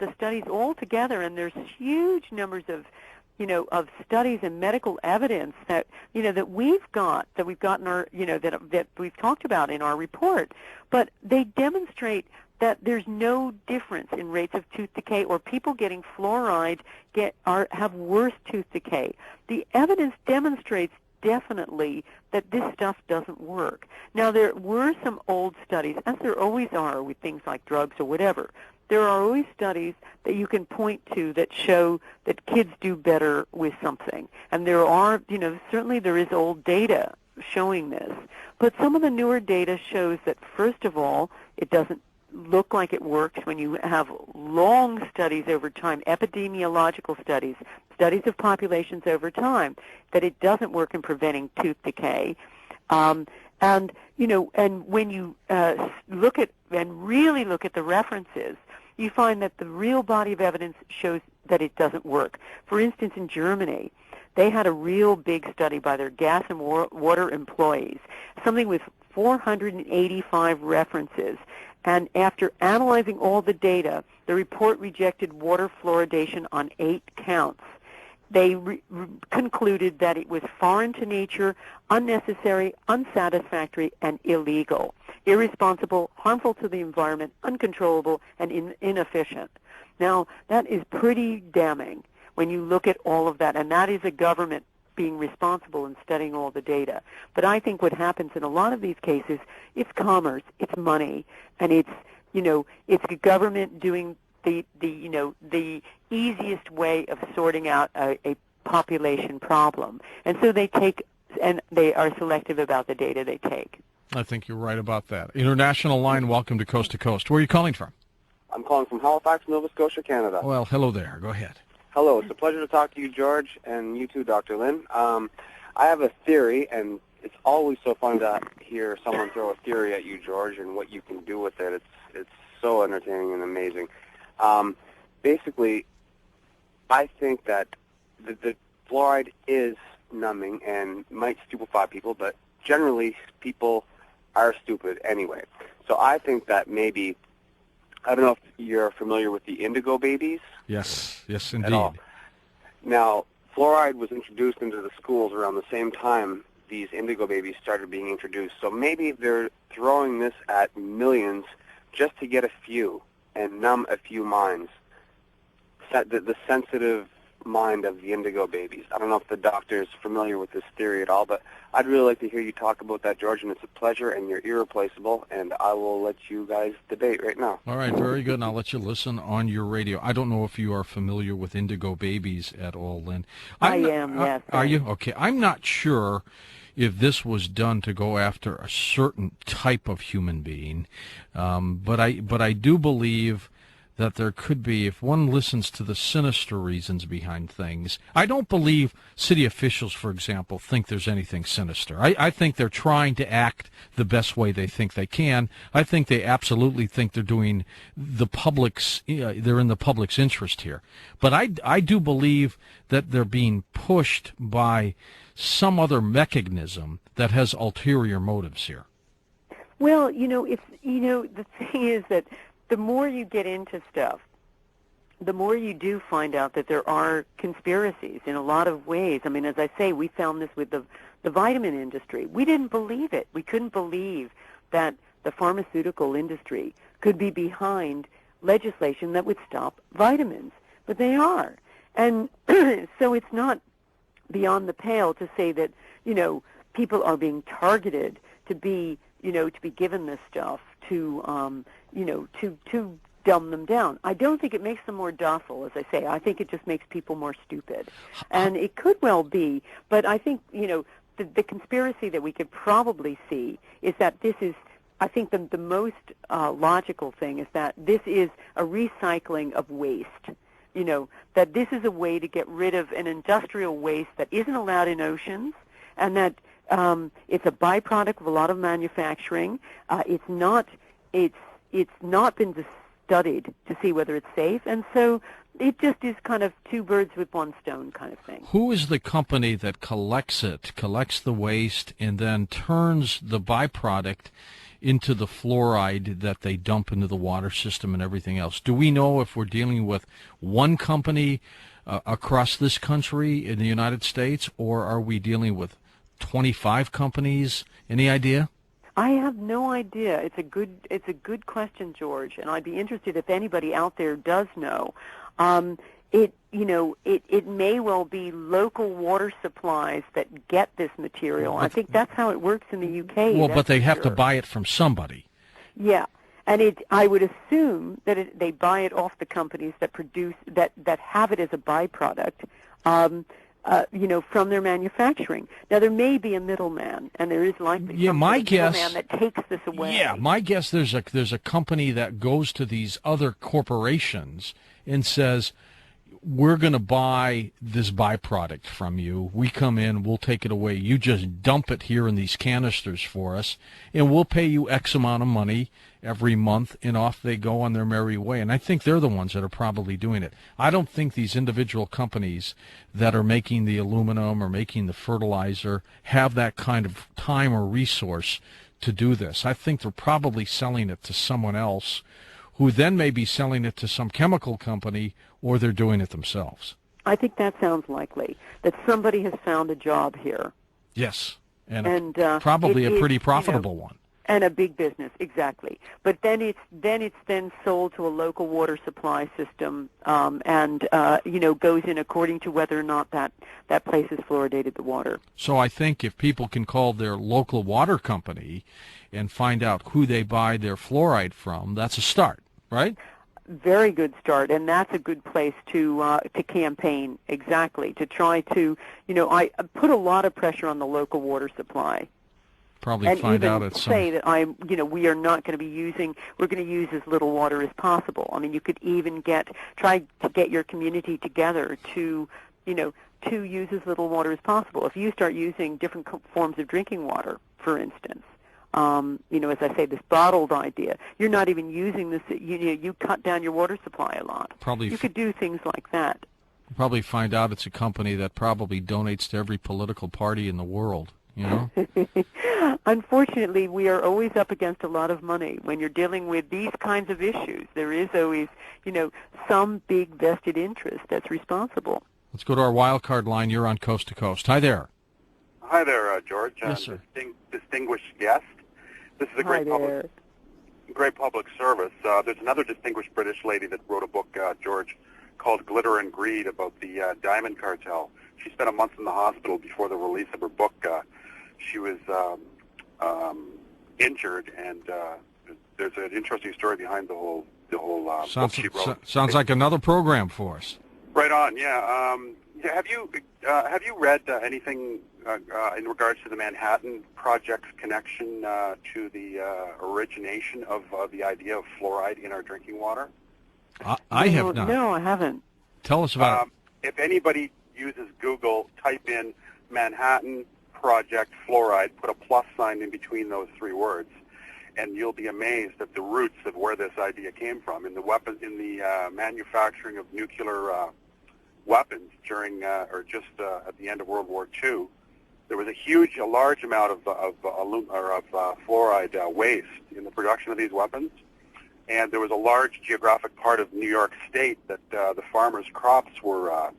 the studies all together, and there's huge numbers of of studies and medical evidence that that we've got in our that we've talked about in our report, but they demonstrate that there's no difference in rates of tooth decay, or people getting fluoride have worse tooth decay. The evidence demonstrates definitely that this stuff doesn't work. Now, there were some old studies, as there always are with things like drugs or whatever. There are always studies that you can point to that show that kids do better with something. And there are, certainly there is old data showing this. But some of the newer data shows that, first of all, it doesn't look like it works when you have long studies over time, epidemiological studies, studies of populations over time, that it doesn't work in preventing tooth decay. And when you look at and really look at the references, you find that the real body of evidence shows that it doesn't work. For instance, in Germany, they had a real big study by their gas and water employees, something with 485 references. And after analyzing all the data, the report rejected water fluoridation on 8 counts. They concluded that it was foreign to nature, unnecessary, unsatisfactory, and illegal, irresponsible, harmful to the environment, uncontrollable, and inefficient. Now, that is pretty damning when you look at all of that, and that is a government being responsible in studying all the data. But I think what happens in a lot of these cases, it's commerce, it's money, and it's the government doing the easiest way of sorting out a population problem. And so they are selective about the data they take. I think you're right about that. International line, welcome to Coast to Coast. Where are you calling from? I'm calling from Halifax, Nova Scotia, Canada. Well, hello there. Go ahead. Hello. It's a pleasure to talk to you, George, and you too, Dr. Lynn. I have a theory, and it's always so fun to hear someone throw a theory at you, George, and what you can do with it. It's so entertaining and amazing. Basically, I think that the fluoride is numbing and might stupefy people, but generally people are stupid anyway. So I think that maybe, I don't know if you're familiar with the indigo babies. Yes, indeed. At all. Now, fluoride was introduced into the schools around the same time these indigo babies started being introduced. So maybe they're throwing this at millions just to get a few and numb a few minds. The sensitive mind of the indigo babies. I don't know if the doctor is familiar with this theory at all, but I'd really like to hear you talk about that, George, and it's a pleasure, and you're irreplaceable, and I will let you guys debate right now. All right, very good, and I'll let you listen on your radio. I don't know if you are familiar with indigo babies at all, Lynn. I am, yes. Are you? Okay. I'm not sure if this was done to go after a certain type of human being, but I do believe that there could be, if one listens to the sinister reasons behind things. I don't believe city officials, for example, think there's anything sinister. I think they're trying to act the best way they think they can. I think they absolutely think they're doing the public's, they're in the public's interest here. But I do believe that they're being pushed by some other mechanism that has ulterior motives here. Well, the thing is that the more you get into stuff, the more you do find out that there are conspiracies in a lot of ways. I mean, as I say, we found this with the vitamin industry. We didn't believe it. We couldn't believe that the pharmaceutical industry could be behind legislation that would stop vitamins. But they are. And so it's not beyond the pale to say that, people are being targeted to be given this stuff to dumb them down. I don't think it makes them more docile, as I say. I think it just makes people more stupid. And it could well be, but I think, the conspiracy that we could probably see is that this is, I think the most logical thing is that this is a recycling of waste. That this is a way to get rid of an industrial waste that isn't allowed in oceans, and that it's a byproduct of a lot of manufacturing. It's not been studied to see whether it's safe. And so it just is kind of two birds with one stone kind of thing. Who is the company that collects the waste, and then turns the byproduct into the fluoride that they dump into the water system and everything else? Do we know if we're dealing with one company across this country in the United States, or are we dealing with 25 companies? Any idea? I have no idea. It's a good question, George, and I'd be interested if anybody out there does know. It may well be local water supplies that get this material. I think that's how it works in the UK. Well, but they have to buy it from somebody. Yeah, and I would assume that they buy it off the companies that produce that have it as a byproduct. From their manufacturing. Now, there may be a middleman, and there is likely middleman that takes this away. Yeah, my guess there's a company that goes to these other corporations and says, we're going to buy this byproduct from you. We come in, we'll take it away. You just dump it here in these canisters for us, and we'll pay you X amount of money every month, and off they go on their merry way. And I think they're the ones that are probably doing it. I don't think these individual companies that are making the aluminum or making the fertilizer have that kind of time or resource to do this. I think they're probably selling it to someone else, who then may be selling it to some chemical company, or they're doing it themselves. I think that sounds likely, that somebody has found a job here. Yes, and probably a pretty profitable one. And a big business, exactly. But then it's sold to a local water supply system, and goes in according to whether or not that place has fluoridated the water. So I think if people can call their local water company and find out who they buy their fluoride from, that's a start, right? Very good start, and that's a good place to campaign, exactly, to try to, I put a lot of pressure on the local water supply. Probably and find even out at some... say that we are not going to be we're going to use as little water as possible. I mean, you could even try to get your community together to use as little water as possible. If you start using different forms of drinking water, for instance, as I say, this bottled idea, you're not even using this, you cut down your water supply a lot. You could do things like that. Probably find out it's a company that probably donates to every political party in the world. Unfortunately, we are always up against a lot of money. When you're dealing with these kinds of issues, there is always, some big vested interest that's responsible. Let's go to our wild card line. You're on Coast to Coast. Hi there. Hi there, George. Yes, sir. Distinguished guest. This is a great public service. There's another distinguished British lady that wrote a book, George, called Glitter and Greed, about the diamond cartel. She spent a month in the hospital before the release of her book. She was injured, and there's an interesting story behind the whole book she wrote. Sounds like another program for us. Right on, yeah. Have you read anything in regards to the Manhattan Project's connection to the origination of the idea of fluoride in our drinking water? I have not. No, I haven't. Tell us about it. If anybody uses Google, type in Manhattan Project fluoride, put a plus sign in between those three words, and you'll be amazed at the roots of where this idea came from. In the manufacturing of nuclear weapons during or just at the end of World War II, there was a large amount of fluoride waste in the production of these weapons, and there was a large geographic part of New York State that the farmers' crops were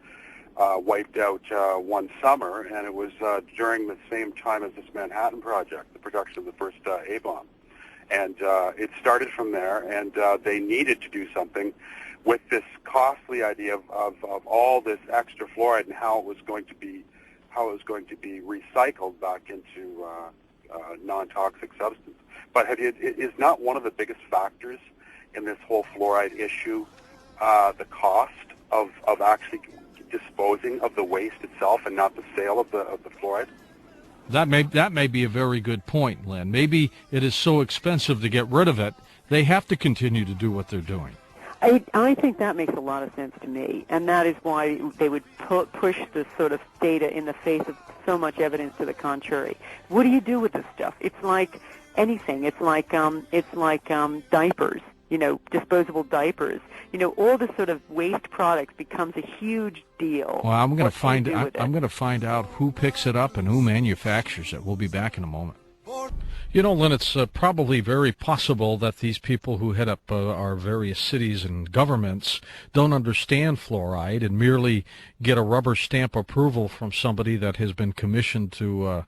wiped out one summer, and it was during the same time as this Manhattan Project, the production of the first A-bomb. And it started from there, and they needed to do something with this costly idea of all this extra fluoride and how it was going to be recycled back into non-toxic substance. But is not one of the biggest factors in this whole fluoride issue the cost of actually disposing of the waste itself and not the sale of the fluoride? That may be a very good point, Lynn. Maybe it is so expensive to get rid of it, they have to continue to do what they're doing. I think that makes a lot of sense to me, and that is why they would push this sort of data in the face of so much evidence to the contrary. What do you do with this stuff? It's like anything. It's like diapers. disposable diapers. All this sort of waste products becomes a huge deal. Well, I'm going to find out who picks it up and who manufactures it. We'll be back in a moment. Lynn, it's probably very possible that these people who head up our various cities and governments don't understand fluoride and merely get a rubber stamp approval from somebody that has been commissioned to